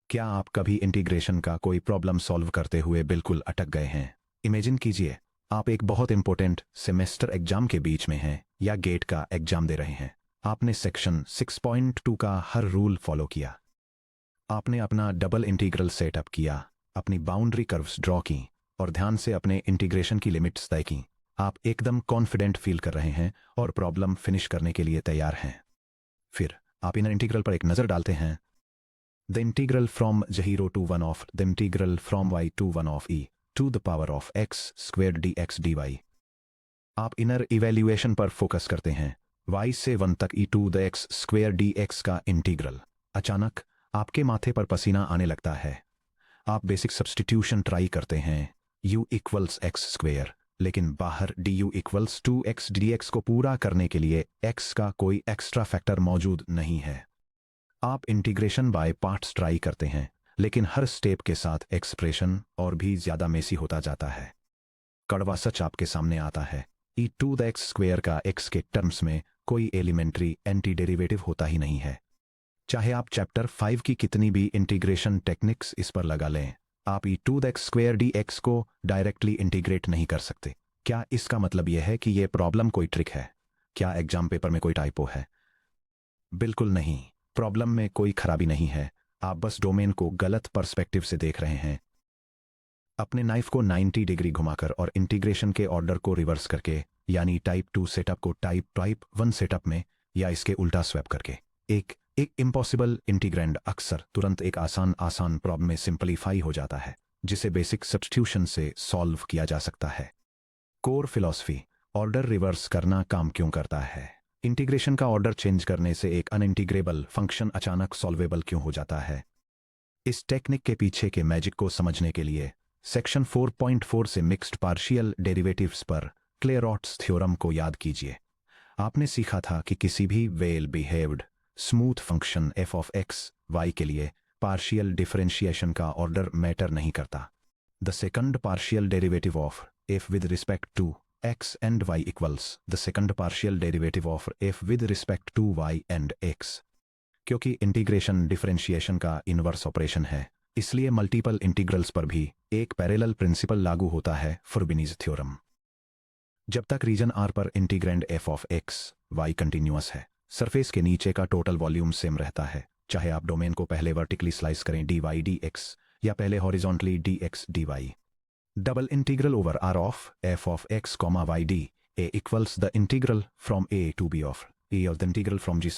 क्या आप कभी इंटीग्रेशन का कोई प्रॉब्लम सॉल्व करते हुए बिल्कुल अटक गए हैं? इमेजिन कीजिए, आप एक बहुत इंपॉर्टेंट सेमेस्टर एग्जाम के बीच में हैं या गेट का एग्जाम दे रहे हैं। आपने सेक्शन 6.2 का हर रूल फॉलो किया। आपने अपना डबल इंटीग्रल सेटअप किया, अपनी बाउंड्री कर्व्स ड्रॉ की और ध्यान से अपने इंटीग्रेशन की लिमिट्स तय की। आप एकदम कॉन्फिडेंट फील कर रहे हैं और प्रॉब्लम फिनिश करने के लिए तैयार हैं। फिर आप इन इंटीग्रल पर एक नज़र डालते हैं। The integral from 0 to 1 of the integral from y to 1 of e to the power of x squared dx dy। आप इनर इवैल्यूएशन पर फोकस करते हैं। y से 1 तक e to the x square dx का इंटीग्रल। अचानक आपके माथे पर पसीना आने लगता है। आप बेसिक सब्स्टिट्यूशन ट्राई करते हैं, u इक्वल्स एक्स स्क्वेयर, लेकिन बाहर du इक्वल्स 2x dx को पूरा करने के लिए x का कोई एक्स्ट्रा फैक्टर मौजूद नहीं है। आप इंटीग्रेशन बाय पार्ट्स ट्राई करते हैं, लेकिन हर स्टेप के साथ एक्सप्रेशन और भी ज्यादा मेसी होता जाता है। कड़वा सच आपके सामने आता है, ई टू द एक्स स्क्वेयर का एक्स के टर्म्स में कोई एलिमेंट्री एंटी डेरिवेटिव होता ही नहीं है। चाहे आप चैप्टर 5 की कितनी भी इंटीग्रेशन टेक्निक्स इस पर लगा लें, आप e to the x square d x को डायरेक्टली इंटीग्रेट नहीं कर सकते। क्या इसका मतलब यह है कि यह प्रॉब्लम कोई ट्रिक है? क्या एग्जाम पेपर में कोई टाइपो है? बिल्कुल नहीं। प्रॉब्लम में कोई खराबी नहीं है, आप बस डोमेन को गलत पर्सपेक्टिव से देख रहे हैं। अपने नाइफ को 90 डिग्री घुमाकर और इंटीग्रेशन के ऑर्डर को रिवर्स करके, यानी टाइप 2 सेटअप को टाइप 1 सेटअप में या इसके उल्टा स्वैप करके, एक एक इम्पॉसिबल इंटीग्रैंड अक्सर तुरंत एक आसान प्रॉब्लम में सिंपलीफाई हो जाता है, जिसे बेसिक सब्स्टिट्यूशन से सॉल्व किया जा सकता है। कोर फिलॉसफी, ऑर्डर रिवर्स करना काम क्यों करता है? इंटीग्रेशन का ऑर्डर चेंज करने से एक अनइंटीग्रेबल फंक्शन अचानक सॉल्वेबल क्यों हो जाता है? इस टेक्निक के पीछे के मैजिक को समझने के लिए सेक्शन 4.4 से मिक्स्ड पार्शियल डेरिवेटिव्स पर क्लेयरॉट्स थ्योरम को याद कीजिए। आपने सीखा था कि किसी भी well behaved smooth function f of x y के लिए पार्शियल डिफरेंशिएशन का ऑर्डर मैटर नहीं करता। The second partial derivative of f with respect to x and y equals the second partial derivative of f with respect to y and x। क्योंकि integration differentiation का inverse operation है, इसलिए multiple integrals पर भी एक parallel principal लागू होता है, फुर्बिनीज थ्योरम। जब तक रीजन r पर integrand f of x y continuous है, सरफेस के नीचे का टोटल वॉल्यूम सेम रहता है, चाहे आप डोमेन को पहले वर्टिकली स्लाइस करें dy dx या पहले horizontally dx dy। Double integral over r of f of x comma y d a equals the integral from a to b of a of the integral from g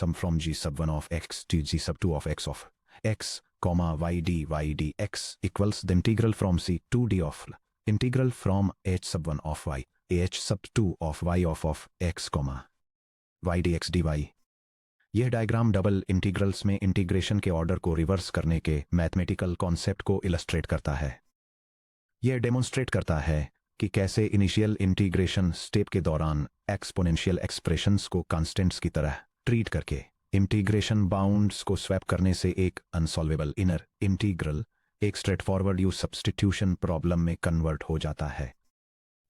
sub 1 of x to g sub 2 of x comma y d x equals the integral from c to d of integral from h sub 1 of y h sub 2 of y of x comma y dx dy। यह diagram double integrals में integration के order को reverse करने के mathematical concept को illustrate करता है। यह डेमोन्स्ट्रेट करता है कि कैसे इनिशियल इंटीग्रेशन स्टेप के दौरान एक्सपोनेंशियल एक्सप्रेशंस को कांस्टेंट्स की तरह ट्रीट करके इंटीग्रेशन बाउंड्स को स्वैप करने से एक अनसॉल्वेबल इनर इंटीग्रल एक स्ट्रेटफॉरवर्ड यू सब्स्टिट्यूशन प्रॉब्लम में कन्वर्ट हो जाता है।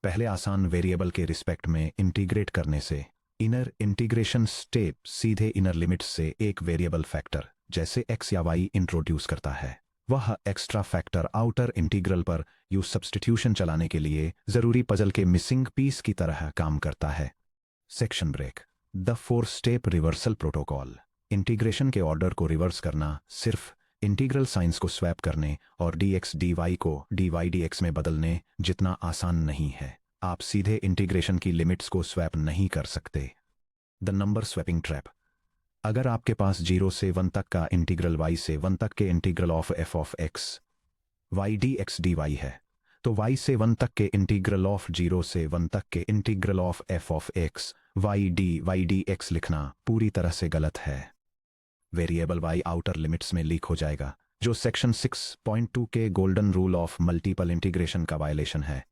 पहले आसान वेरिएबल के रिस्पेक्ट में इंटीग्रेट करने से इनर इंटीग्रेशन स्टेप सीधे इनर लिमिट्स से एक वेरिएबल फैक्टर जैसे x या y इंट्रोड्यूस करता है। वह एक्स्ट्रा फैक्टर आउटर इंटीग्रल पर यू सब्स्टिट्यूशन चलाने के लिए जरूरी पजल के मिसिंग पीस की तरह काम करता है। Section break, the 4 step reversal protocol. Integration के ऑर्डर को रिवर्स करना सिर्फ इंटीग्रल साइंस को स्वैप करने और dx dy को dy dx में बदलने जितना आसान नहीं है। आप सीधे इंटीग्रेशन की लिमिट्स को स्वैप नहीं कर सकते। The number swapping trap. अगर आपके पास 0 से 1 तक का इंटीग्रल y से 1 तक के integral of f of x y dx dy है, तो y से 1 तक के इंटीग्रल ऑफ 0 से 1 तक के integral of f of x y dx लिखना पूरी तरह से गलत है। वेरिएबल y आउटर लिमिट्स में लीक हो जाएगा, जो सेक्शन 6.2 के golden rule of multiple integration का वायलेशन है।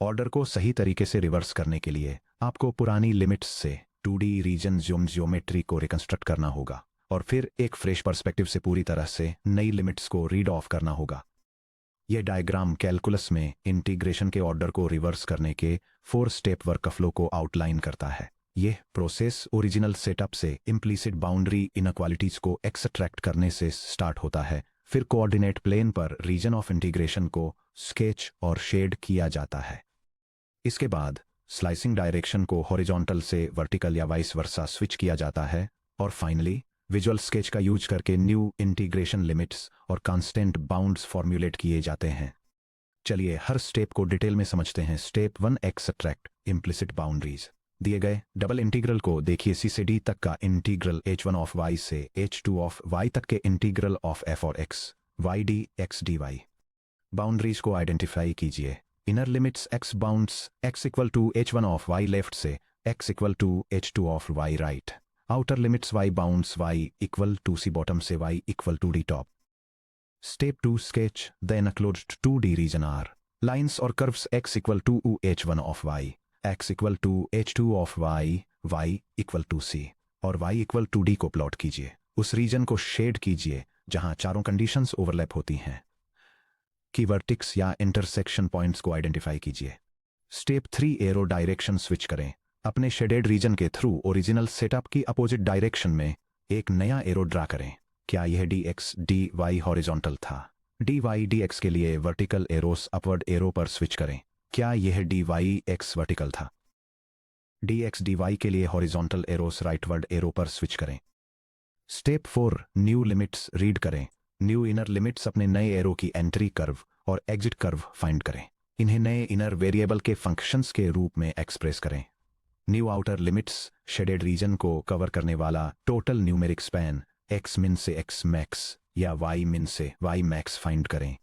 ऑर्डर को सही तरीके से रिवर्स करने के लिए आपको पुरानी लिमिट्स से 2D रीजन ज्योमेट्री को रिकंस्ट्रक्ट करना होगा और फिर एक फ्रेश पर्सपेक्टिव से पूरी तरह से नई लिमिट्स को रीड ऑफ करना होगा। यह डायग्राम कैलकुलस में इंटीग्रेशन के ऑर्डर को रिवर्स करने के 4 स्टेप वर्कफ्लो को आउटलाइन करता है। यह प्रोसेस ओरिजिनल सेटअप से इम्प्लीसिट बाउंड्री इनक्वालिटीज को एक्सट्रैक्ट करने से स्टार्ट होता है, फिर कोऑर्डिनेट प्लेन पर रीजन ऑफ इंटीग्रेशन को स्केच और शेड किया जाता है। इसके बाद स्लाइसिंग डायरेक्शन को हॉरिजॉन्टल से वर्टिकल या वाइस वर्सा स्विच किया जाता है और फाइनली विजुअल स्केच का यूज करके न्यू इंटीग्रेशन लिमिट्स और कांस्टेंट बाउंड्स फॉर्म्युलेट किए जाते हैं। चलिए हर स्टेप को डिटेल में समझते हैं। Step 1 extract implicit boundaries. दिए गए डबल इंटीग्रल को देखिए, सी से डी तक का इंटीग्रल h1 ऑफ y से h2 ऑफ y तक के इंटीग्रल ऑफ f और x y d x dy। Boundaries को आइडेंटिफाई कीजिए। Inner limits x bounds x equal to h1 of y left से x equal to h2 of y right. Outer limits y bounds y equal to c bottom से y equal to d top. Step 2 sketch the enclosed 2D region R। Lines और curves x equal to h1 of y, x equal to h2 of y, y equal to c और y equal to d को plot कीजिए। उस reason को shade कीजिए जहां चारों conditions overlap होती हैं। की वर्टिक्स या इंटरसेक्शन पॉइंट्स को आइडेंटिफाई कीजिए। स्टेप 3 एरो डायरेक्शन स्विच करें। अपने शेडेड रीजन के थ्रू ओरिजिनल सेटअप की अपोजिट डायरेक्शन में एक नया एरो ड्रा करें। क्या यह dx dy हॉरिजॉन्टल था? dy dx के लिए वर्टिकल एरोस अपवर्ड एरो पर स्विच करें। क्या यह dy x वर्टिकल था? dx dy के लिए हॉरिजॉन्टल एरोस राइटवर्ड एरो पर स्विच करें। स्टेप 4 न्यू लिमिट्स रीड करें। न्यू इनर लिमिट्स अपने नए एरो की एंट्री कर्व और एग्जिट कर्व फाइंड करें। इन्हें नए इनर वेरिएबल के फंक्शंस के रूप में एक्सप्रेस करें। New outer limits shaded region को कवर करने वाला total numeric span x min से x max या y min से y max फाइंड करें।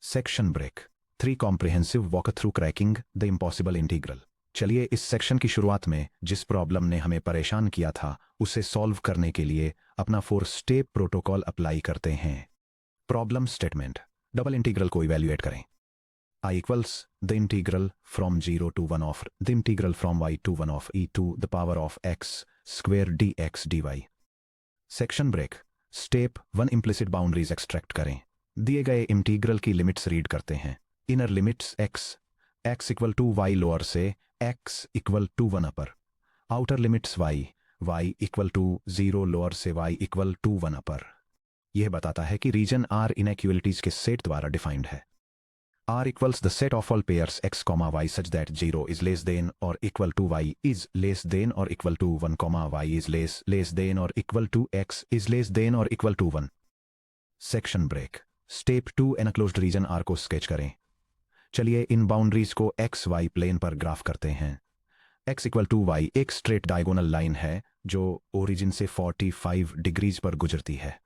Section break 3 comprehensive walk through cracking the impossible integral. चलिए इस सेक्शन की शुरुआत में जिस प्रॉब्लम ने हमें परेशान किया था उसे सॉल्व करने के लिए अपना 4 स्टेप प्रोटोकॉल अप्लाई करते हैं। Problem statement. डबल इंटीग्रल को इवेल्युएट करें। I equals the integral from 0 to 1 of the integral from y to 1 of e to the power of x square dx dy। Section break. Step 1 implicit boundaries extract करें। दिए गए integral की limits read करते हैं। Inner limits x equal to y lower से x equal to 1 upper. Outer limits y equal to 0 lower से y equal to 1 अपर। यह बताता है कि रीजन R इनइक्वालिटीज के सेट द्वारा डिफाइंड है। R equals the set of all pairs x, y such that 0 is less than or equal to y is less than or equal to 1, y is less than or equal to x is less than or equal to 1। Section break. Step 2 enclosed region R को sketch करें। चलिए इन boundaries को x y plane पर graph करते हैं। x equal to y एक straight diagonal line है जो ओरिजिन से 45 डिग्रीज पर गुजरती है।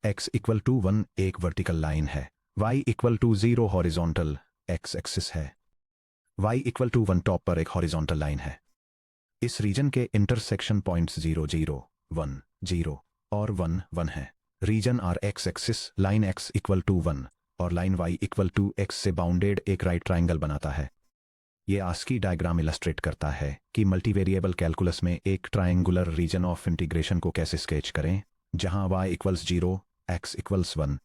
x इक्वल टू 1 एक वर्टिकल लाइन है। y equal to 0 horizontal x axis है। y इक्वल टू 1 टॉप पर एक हॉरिजॉन्टल लाइन है। इस रीजन के इंटरसेक्शन पॉइंट्स 0 0 1 0 और 1 1 है। Region R x axis line x equal to 1 और line y equal to x से बाउंडेड एक राइट ट्राइंगल बनाता है। ये आस्की डायग्राम इलस्ट्रेट करता है कि मल्टीवेरिएबल कैलकुलस में एक ट्राइंगुलर रीजन ऑफ इंटीग्रेशन को कैसे स्केच करें, जहां y इक्वल्स 0 x इक्वल्स 1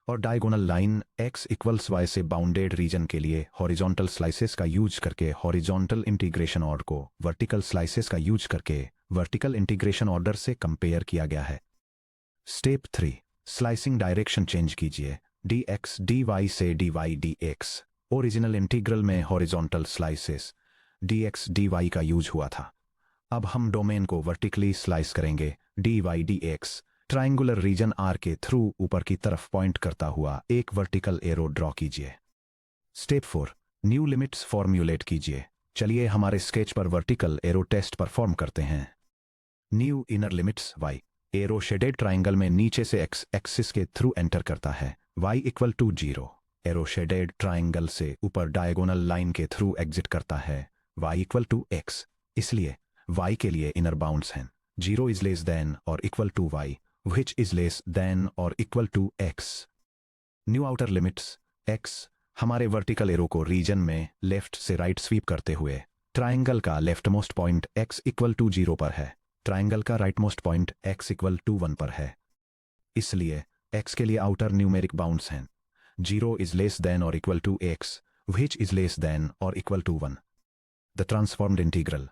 और diagonal line x equals y से बाउंडेड रीजन के लिए हॉरिजॉन्टल स्लाइसेस का यूज करके हॉरिजॉन्टल इंटीग्रेशन ऑर्डर को वर्टिकल स्लाइसेस का यूज करके वर्टिकल इंटीग्रेशन ऑर्डर से कंपेयर किया गया है। स्टेप 3 स्लाइसिंग डायरेक्शन चेंज कीजिए। dx dy से dy dx ओरिजिनल इंटीग्रल में हॉरिजॉन्टल स्लाइसेस dx dy का यूज हुआ था। अब हम डोमेन को वर्टिकली स्लाइस करेंगे। dy dx triangular region R के थ्रू ऊपर की तरफ पॉइंट करता हुआ एक वर्टिकल एरो ड्रॉ कीजिए। स्टेप 4 न्यू लिमिट्स फॉर्म्युलेट कीजिए। चलिए हमारे स्केच पर वर्टिकल एरो टेस्ट परफॉर्म करते हैं। New inner limits y arrow shaded triangle में नीचे से x एक्सिस के थ्रू एंटर करता है। y equal to 0 arrow shaded triangle से ऊपर डायगोनल लाइन के थ्रू एग्जिट करता है। y इक्वल टू x इसलिए y के लिए इनर बाउंड्स हैं 0 इज लेस देन और equal to y which is less than or equal to x। New outer limits x हमारे वर्टिकल एरो को रीजन में लेफ्ट से राइट स्वीप करते हुए ट्राइंगल का left most point x equal to 0 पर है। ट्राइंगल का right most point x equal to 1 पर है। इसलिए x के लिए आउटर न्यूमेरिक बाउंड्स हैं 0 इज लेस देन और equal to x which is less than or equal to 1। The transformed integral.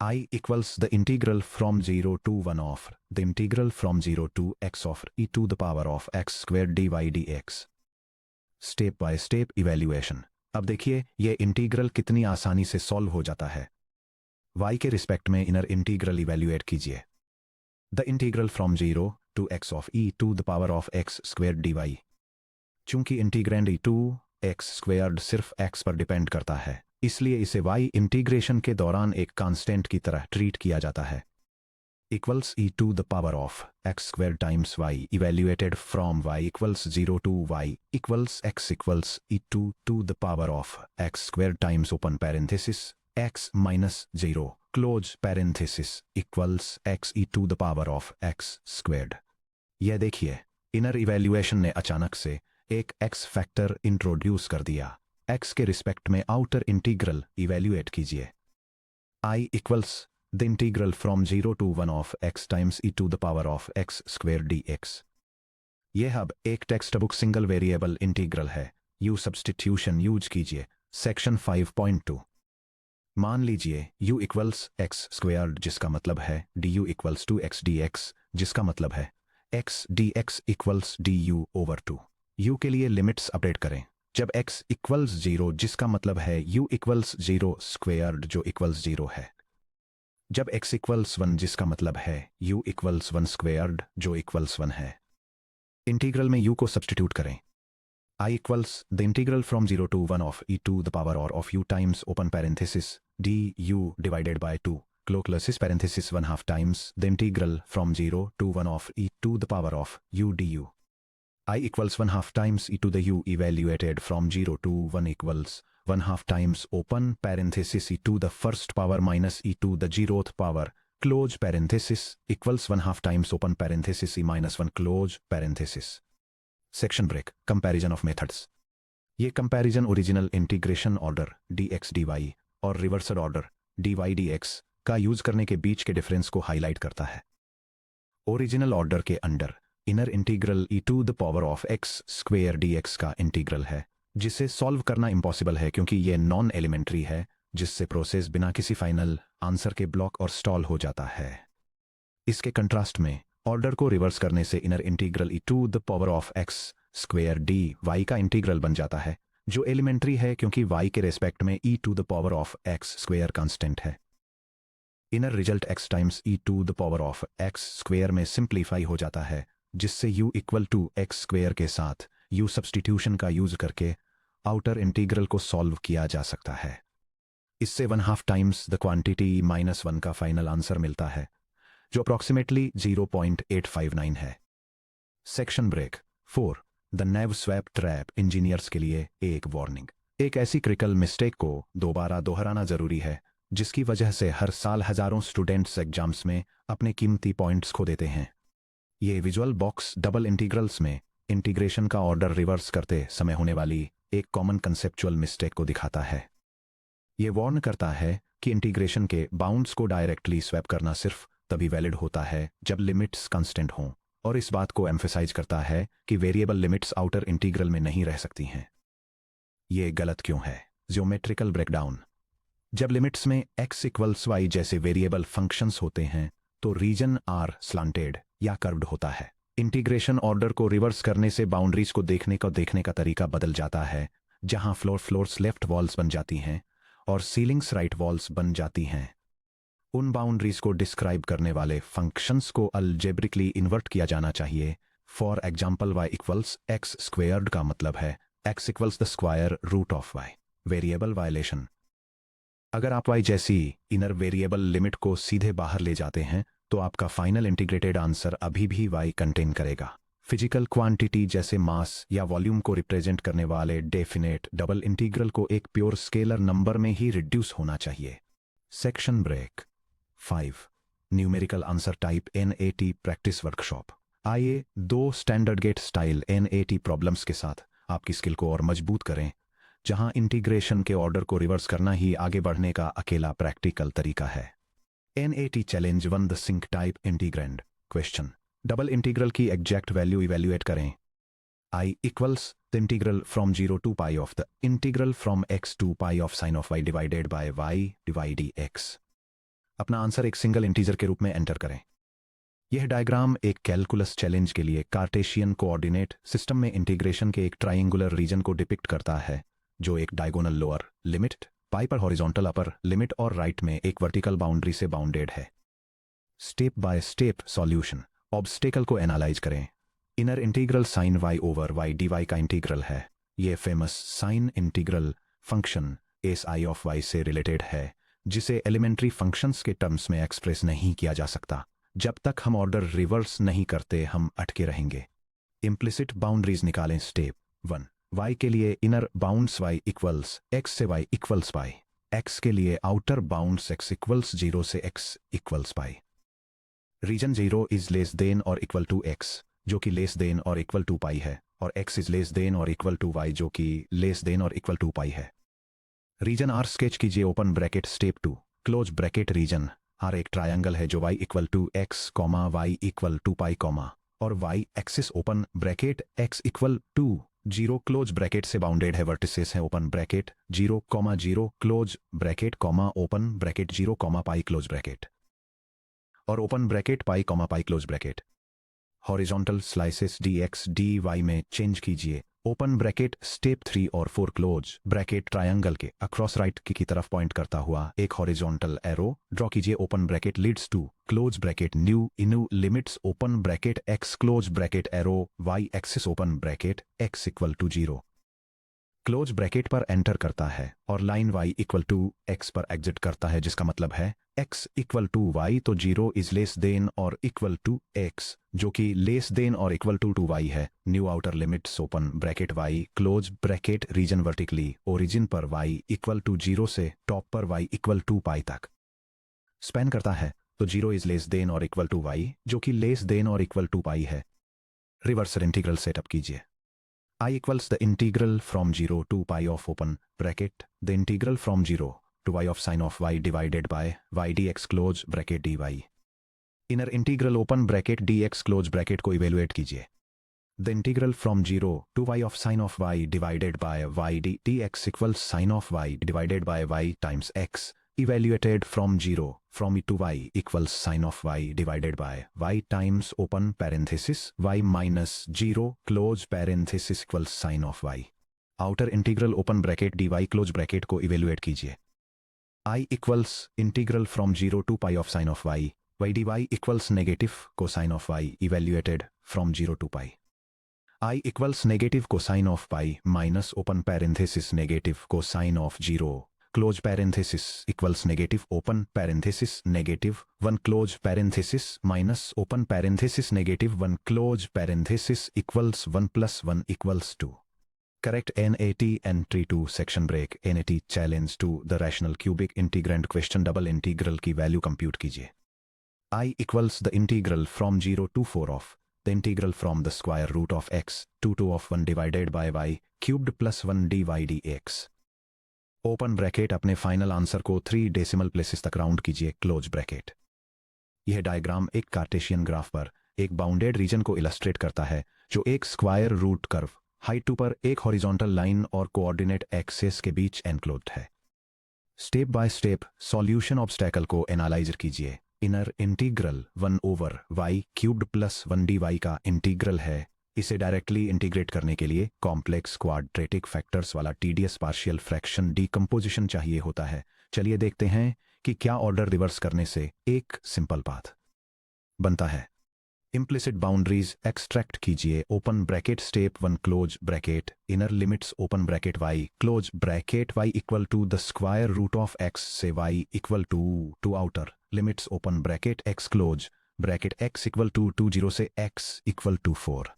I equals the integral from 0 to 1 of the integral from 0 to x of e to the power of x squared dy dx. Step by step evaluation. अब देखिए ये integral कितनी आसानी से solve हो जाता है। y के रिस्पेक्ट में इनर इंटीग्रल इवैल्यूएट कीजिए। The integral from 0 to x of e to the power of x square dy। चूंकि integrand e to x squared सिर्फ x पर डिपेंड करता है, इसलिए इसे y इंटीग्रेशन के दौरान एक कांस्टेंट की तरह ट्रीट किया जाता है। Equals e to the power of x square times y evaluated from y equals 0 to y equals x equals e to the power of x square times open parenthesis x minus 0 close parenthesis equals x e to the power of x squared. यह देखिए inner evaluation ने अचानक से एक x factor introduce कर दिया। x के respect में आउटर इंटीग्रल इवैल्यूएट कीजिए। I equals the integral from 0 to 1 of x times e to the power of x square dx। यह अब एक text book single variable integral है। u सब्स्टिट्यूशन यूज कीजिए। सेक्शन 5.2। मान लीजिए u इक्वल्स x स्क्वेयर्ड जिसका मतलब है du equals to x dx जिसका मतलब है x dx equals du over 2। u के लिए लिमिट्स अपडेट करें। जब x इक्वल्स 0 जिसका मतलब है u इक्वल्स 0 स्क्वेयर्ड जो इक्वल्स 0 है। जब x इक्वल्स 1 जिसका मतलब है u इक्वल्स 1 स्क्वेयर्ड जो इक्वल्स 1 है। इंटीग्रल में u को सब्स्टिट्यूट करें। I equals the integral from 0 to 1 of e to the power और of u times open parenthesis du divided by 2 close parenthesis 1/2 times the integral from 0 to 1 of e to the power of u du। I equals 1/2 times e to the u evaluated from 0 to 1 equals 1/2 times open parenthesis e to the first power minus e to the 0th power close parenthesis equals 1/2 times open parenthesis e minus 1 close parenthesis। Section break. Comparison of methods. ये comparison original integration order dx dy और reversed order dy dx का use करने के बीच के difference को highlight करता है। ओरिजिनल ऑर्डर के under inner integral e to the power of x square dx का इंटीग्रल है, जिसे सॉल्व करना इम्पॉसिबल है क्योंकि यह नॉन एलिमेंट्री है, जिससे प्रोसेस बिना किसी फाइनल आंसर के ब्लॉक और स्टॉल हो जाता है। इसके कंट्रास्ट में ऑर्डर को रिवर्स करने से inner integral e to the power of x square dy का इंटीग्रल बन जाता है, जो एलिमेंट्री है क्योंकि y के रेस्पेक्ट में e to the power of x square constant है। Inner result x times e to the power of x square में सिंप्लीफाई हो जाता है, जिससे u equal to x square के साथ u सब्स्टिट्यूशन का यूज करके आउटर इंटीग्रल को सॉल्व किया जा सकता है। इससे 1/2 टाइम्स द क्वांटिटी -1 का फाइनल आंसर मिलता है, जो अप्रॉक्सीमेटली 0.859 है। Section break 4। The naive swap trap engineers के लिए एक वार्निंग। एक ऐसी क्रिटिकल मिस्टेक को दोबारा दोहराना जरूरी है, जिसकी वजह से हर साल हजारों स्टूडेंट्स एग्जाम्स में अपने कीमती पॉइंट्स खो देते हैं। ये विजुअल बॉक्स डबल इंटीग्रल्स में इंटीग्रेशन का ऑर्डर रिवर्स करते समय होने वाली एक कॉमन कंसेप्चुअल मिस्टेक को दिखाता है। ये वार्न करता है कि इंटीग्रेशन के बाउंड्स को डायरेक्टली स्वैप करना सिर्फ तभी वैलिड होता है जब लिमिट्स कांस्टेंट हों, और इस बात को एम्फेसाइज करता है कि वेरिएबल लिमिट्स आउटर इंटीग्रल में नहीं रह सकती हैं। ये गलत क्यों है? Geometrical breakdown. जब लिमिट्स में x इक्वल्स y जैसे वेरिएबल फंक्शंस होते हैं तो रीजन r स्लांटेड या कर्व्ड होता है। इंटीग्रेशन ऑर्डर को रिवर्स करने से बाउंड्रीज को देखने का तरीका बदल जाता है, जहां फ्लोर्स लेफ्ट वॉल्स बन जाती हैं और सीलिंग्स राइट वॉल्स बन जाती हैं। उन बाउंड्रीज को डिस्क्राइब करने वाले फंक्शंस को अलजेब्रिकली इन्वर्ट किया जाना चाहिए। For example y equals x squared का मतलब है x equals the square root of y। Variable violation. अगर आप y जैसी इनर वेरिएबल लिमिट को सीधे बाहर ले जाते हैं तो आपका फाइनल इंटीग्रेटेड आंसर अभी भी y कंटेन करेगा। फिजिकल क्वांटिटी जैसे मास या वॉल्यूम को रिप्रेजेंट करने वाले डेफिनेट डबल इंटीग्रल को एक प्योर स्केलर नंबर में ही रिड्यूस होना चाहिए। Section break 5। Numerical answer type NAT practice workshop. आइए 2 standard GATE style NAT problems के साथ आपकी स्किल को और मजबूत करें, जहां इंटीग्रेशन के ऑर्डर को रिवर्स करना ही आगे बढ़ने का अकेला प्रैक्टिकल तरीका है। NAT challenge 1 the sinc type integrand question. Double integral की एग्जैक्ट वैल्यू इवैल्यूएट करें। I equals the integral from 0 to pi of the integral from x to pi of sine of y divided by y divide dx। अपना answer एक single integer के रूप में enter करें। यह diagram एक calculus challenge के लिए कार्टेशियन कोऑर्डिनेट सिस्टम में इंटीग्रेशन के एक ट्राइंगुलर रीजन को डिपिक्ट करता है, जो एक डायगोनल लोअर लिमिट, पाई पर हॉरिजॉन्टल अपर लिमिट और राइट में एक वर्टिकल बाउंड्री से बाउंडेड है। Step by step solution. Obstacle को एनालाइज करें। Inner integral sine y over y dy का इंटीग्रल है। यह famous sine integral function S I of y से रिलेटेड है, जिसे एलिमेंट्री फंक्शंस के टर्म्स में एक्सप्रेस नहीं किया जा सकता। जब तक हम ऑर्डर रिवर्स नहीं करते हम अटके रहेंगे। इम्प्लिसिट बाउंड्रीज निकालें। स्टेप 1, y के लिए inner bounds y equals x से y इक्वल्स पाई, x के लिए आउटर बाउंड्स x इक्वल्स 0 से x equals pi. Region 0 is less than और इक्वल टू x, जो कि लेस देन और इक्वल टू पाई है, और x इज लेस देन और इक्वल टू y, जो कि लेस देन और इक्वल टू पाई है। रीजन R स्केच कीजिए। Open bracket. Step 2, close bracket. Region R एक ट्रायंगल है जो y equal to x comma y equal to pi comma और y axis open bracket x equal to 0 close bracket से bounded है। Vertices है open bracket 0 comma 0 close bracket comma open bracket 0 comma pi close bracket और open bracket pi comma pi close bracket. Horizontal slices dx dy में change कीजिए। Open bracket. Step 3 और 4, close bracket triangle के across right की तरफ point करता हुआ एक हॉरिजॉन्टल एरो ड्रॉ कीजिए। Open bracket leads to close bracket new inner limits open bracket x close bracket arrow y axis open bracket x equal to 0 close bracket पर enter करता है और line y equal to x पर exit करता है, जिसका मतलब है x इक्वल टू y, तो 0 इज लेस देन और इक्वल टू x, जो कि लेस देन और इक्वल टू y है। New outer limits open bracket y close bracket region vertically origin पर y इक्वल टू 0 से टॉप पर y इक्वल टू पाई तक स्पैन करता है, तो 0 इज लेस देन और इक्वल टू y, जो कि लेस देन और इक्वल टू पाई है। रिवर्सल इंटीग्रल सेटअप कीजिए। I equals the integral from 0 to pi of open bracket, the integral from 0 to y of sin of y divided by y dx close bracket dy. Inner integral open bracket dx close bracket को evaluate कीजिए। The integral from 0 to y of sin of y divided by y dx equals sin of y divided by y times x, evaluated from 0 from to y equals sin of y divided by y times open parenthesis y minus 0 close parenthesis equals sin of y. Outer integral open bracket dy close bracket को evaluate कीजिए। I equals integral from 0 to pi of sin of y dy equals negative cosine of y evaluated from 0 to pi. I equals negative cosine of pi minus open parenthesis negative cosine of 0 close parenthesis equals negative open parenthesis negative 1 close parenthesis minus open parenthesis negative 1 close parenthesis equals 1 plus 1 equals 2. Correct NAT entry to section break। NAT challenge to the rational cubic integrand question। Double integral की value compute कीजिए। I equals the integral from 0 to 4 of the integral from the square root of x to 2 of 1 divided by y cubed plus 1 dy dx। Open bracket. अपने final answer को 3 decimal places तक round कीजिए। Close bracket. यह diagram एक Cartesian graph पर एक bounded reason को illustrate करता है, जो एक स्क्वायर रूट कर्व हाइट 2 पर एक हॉरिजॉन्टल लाइन और कोऑर्डिनेट एक्सिस के बीच एनक्लोज्ड है। Step by step solution. Obstacle को एनालाइज कीजिए। Inner integral 1 over y cubed plus 1 dy का इंटीग्रल है। इसे डायरेक्टली इंटीग्रेट करने के लिए कॉम्प्लेक्स क्वाड्रेटिक फैक्टर्स वाला टीडीएस पार्शियल फ्रैक्शन डीकंपोजिशन चाहिए होता है। चलिए देखते हैं कि क्या ऑर्डर रिवर्स करने से एक सिंपल पाथ बनता है। इम्प्लिसिट बाउंड्रीज एक्सट्रैक्ट कीजिए। Open bracket. Step 1 close bracket inner limits open bracket y close bracket y equal to the square root of x से y equal to outer limits open bracket x close bracket x equal to 0 से x equal to 4।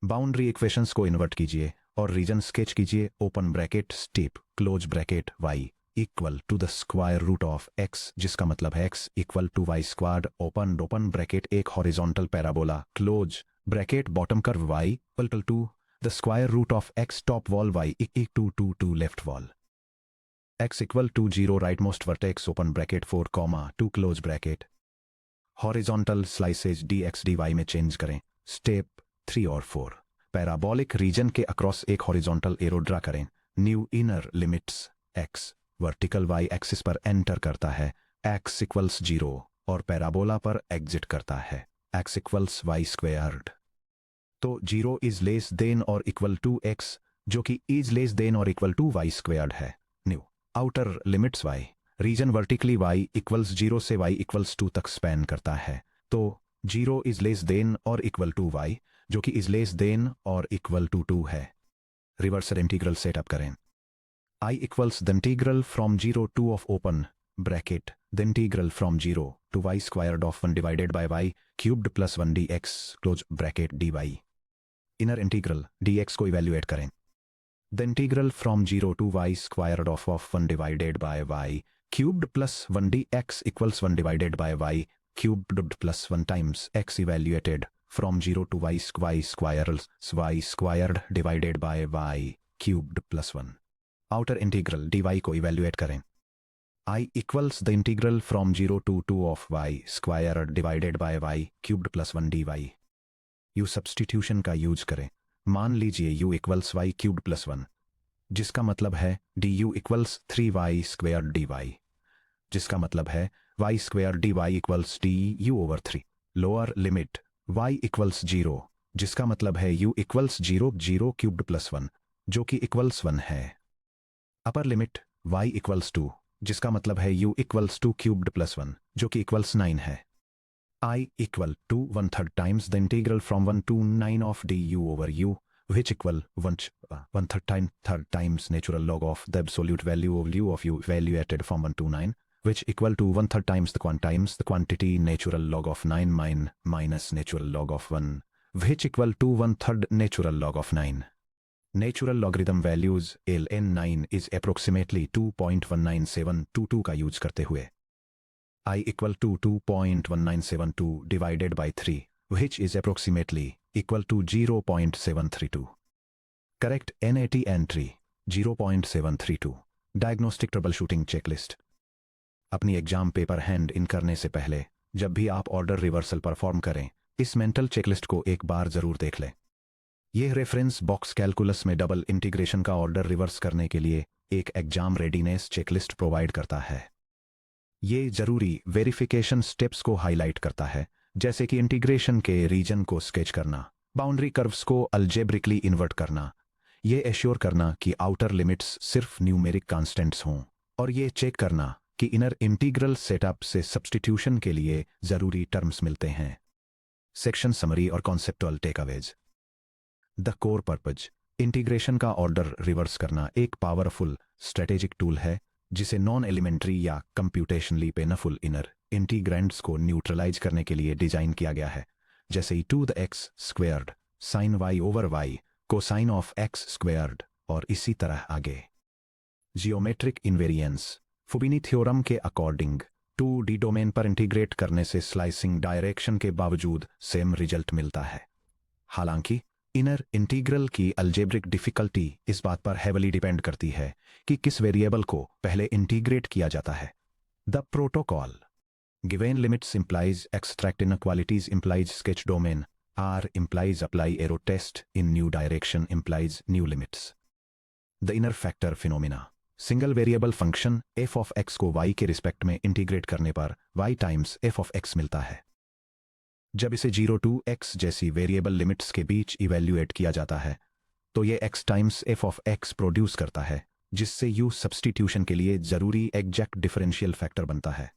Boundary equations को invert कीजिए और region sketch कीजिए। Open bracket step close bracket y equal to the square root of x, जिसका मतलब है x equal to y squared open bracket एक horizontal parabola close bracket bottom curve y equal to the square root of x top wall y equal to left wall x equal to 0 rightmost vertex open bracket 4 2 close bracket. Horizontal slices dx dy में change करें। Step 3 और 4 parabolic region के across एक horizontal arrow draw करें। New inner limits x vertical y axis पर enter करता है, x equals 0 और पैराबोला पर एग्जिट करता है x इक्वल्स वाई स्क्वेयर्ड। तो 0 इज लेस देन और इक्वल टू x, जो कि इज लेस देन और इक्वल टू वाई स्क्वेयर्ड है। New outer limits y region vertically y equals 0 से y इक्वल्स 2 तक स्पैन करता है। तो 0 इज लेस देन और इक्वल टू y, जो कि इज लेस देन और इक्वल टू 2 है। रिवर्सल इंटीग्रल सेटअप करें। I equals the integral from 0 to of open bracket the integral from 0 to y squared of 1 divided by y cubed plus 1 dx close bracket dy। Inner integral dx को evaluate करें। The integral from 0 to y squared of 1 divided by y cubed plus 1 dx equals 1 divided by y cubed plus 1 times x evaluated from 0 to y squared divided by y cubed plus 1। Outer integral dy को evaluate करें। I equals the integral from 0 to 2 of y square divided by y cubed plus 1 dy। You substitution का use करें। मान लीजिए u equals y cubed plus 1, जिसका मतलब है du equals 3y square dy, जिसका मतलब है y square dy equals du over 3। Lower limit y equals 0, जिसका मतलब है u इक्वल्स 0 क्यूब्ड प्लस 1, जो कि इक्वल्स 1 है। अपर लिमिट y इक्वल्स 2, जिसका मतलब है u इक्वल्स 2 क्यूब्ड प्लस 1, जो कि इक्वल्स 9 है। I equal to 1/3 times the integral from 1 to 9 of du over u, which equal 1/3 times natural log of the absolute value of u of u evaluated from 1 to 9, which equal to 1/3 times the quantity natural log of 9 minus natural log of 1, which equal to 1/3 natural log of 9। Natural logarithm values ln9 is approximately 2.1972 का use करते हुए I equal to 2.1972 divided by 3, which is approximately equal to 0.732। Correct NAT entry 0.732। Diagnostic troubleshooting checklist। अपनी exam paper hand in करने से पहले जब भी आप ऑर्डर रिवर्सल परफॉर्म करें, इस मेंटल चेकलिस्ट को एक बार जरूर देख लें। यह रेफरेंस बॉक्स कैलकुलस में डबल इंटीग्रेशन का ऑर्डर रिवर्स करने के लिए एक एग्जाम रेडीनेस चेकलिस्ट प्रोवाइड करता है। ये जरूरी वेरिफिकेशन स्टेप्स को हाईलाइट करता है, जैसे कि इंटीग्रेशन के रीजन को स्केच करना, बाउंड्री कर्व्स को अलजेब्रिकली इन्वर्ट करना, ये एश्योर करना कि आउटर लिमिट्स सिर्फ न्यूमेरिक कांस्टेंट्स हों, और ये चेक करना कि इनर इंटीग्रल सेटअप से सब्स्टिट्यूशन के लिए जरूरी टर्म्स मिलते हैं। सेक्शन समरी और conceptual takeaways. The core purpose integration का ऑर्डर रिवर्स करना एक पावरफुल स्ट्रेटेजिक टूल है जिसे नॉन एलिमेंट्री या कंप्यूटेशनली पेनफुल इनर इंटीग्रेंड्स को न्यूट्रलाइज करने के लिए डिजाइन किया गया है, जैसे 2x squared sine y over y cosine of x squared और इसी तरह आगे। जियोमेट्रिक इनवेरिएंस फुबिनी थ्योरम के अकॉर्डिंग 2D डोमेन पर इंटीग्रेट करने से स्लाइसिंग डायरेक्शन के बावजूद सेम रिजल्ट मिलता है। हालांकि इनर इंटीग्रल की अलजेब्रिक डिफिकल्टी इस बात पर हेवली डिपेंड करती है कि किस वेरिएबल को पहले इंटीग्रेट किया जाता है। The protocol given limits implies extract inequalities implies sketch domain R implies apply arrow test in new direction implies new limits. The inner factor phenomena single variable function f of x को y के respect में integrate करने पर y times f of x मिलता है। जब इसे 0 to x जैसी वेरिएबल लिमिट्स के बीच इवेल्युएट किया जाता है, तो ये x times f of x produce करता है, जिससे u सब्स्टिट्यूशन के लिए जरूरी एग्जैक्ट डिफरेंशियल फैक्टर बनता है।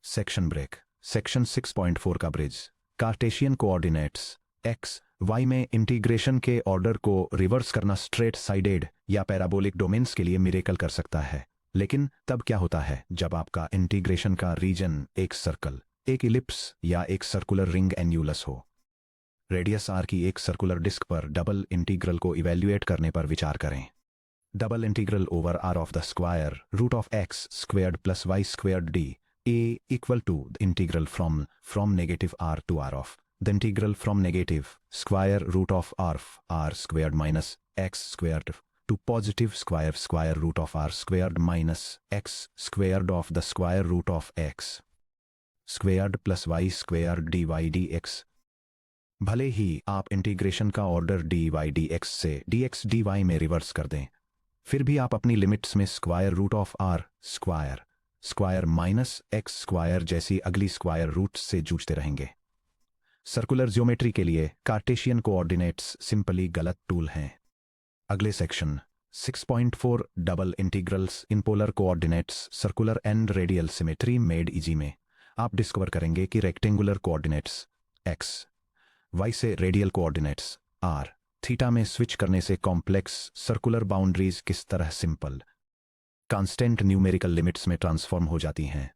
सेक्शन ब्रेक सेक्शन 6.4 का bridge Cartesian coordinates x y में इंटीग्रेशन के ऑर्डर को रिवर्स करना स्ट्रेट साइडेड या पैराबोलिक डोमेन्स के लिए मिरेकल कर सकता है, लेकिन तब क्या होता है जब आपका इंटीग्रेशन का रीजन एक सर्कल, एक इलिप्स या एक सर्कुलर रिंग एन्यूलस हो। रेडियस r की एक सर्कुलर डिस्क पर डबल इंटीग्रल को इवेल्युएट करने पर विचार करें। Double integral over r of the square root of x squared plus y squared d a equal to the integral from negative r to r of the integral from negative square root of r squared minus x squared to positive square root of r squared minus x squared of the square root of x squared plus y squared dy dx। भले ही आप integration का order dy dx से dx dy में reverse कर दें, फिर भी आप अपनी लिमिट्स में square root of r square square minus x square जैसी अगली स्क्वायर रूट्स से जूझते रहेंगे। सर्कुलर ज्योमेट्री के लिए कार्टेशियन कोऑर्डिनेट्स सिंपली गलत टूल हैं। अगले section 6.4 double integrals in polar coordinates circular and radial symmetry made easy में आप डिस्कवर करेंगे कि रेक्टेंगुलर कोऑर्डिनेट्स x, y से रेडियल कोऑर्डिनेट्स r, थीटा में स्विच करने से कॉम्प्लेक्स सर्कुलर बाउंड्रीज किस तरह सिंपल कांस्टेंट न्यूमेरिकल लिमिट्स में ट्रांसफॉर्म हो जाती हैं।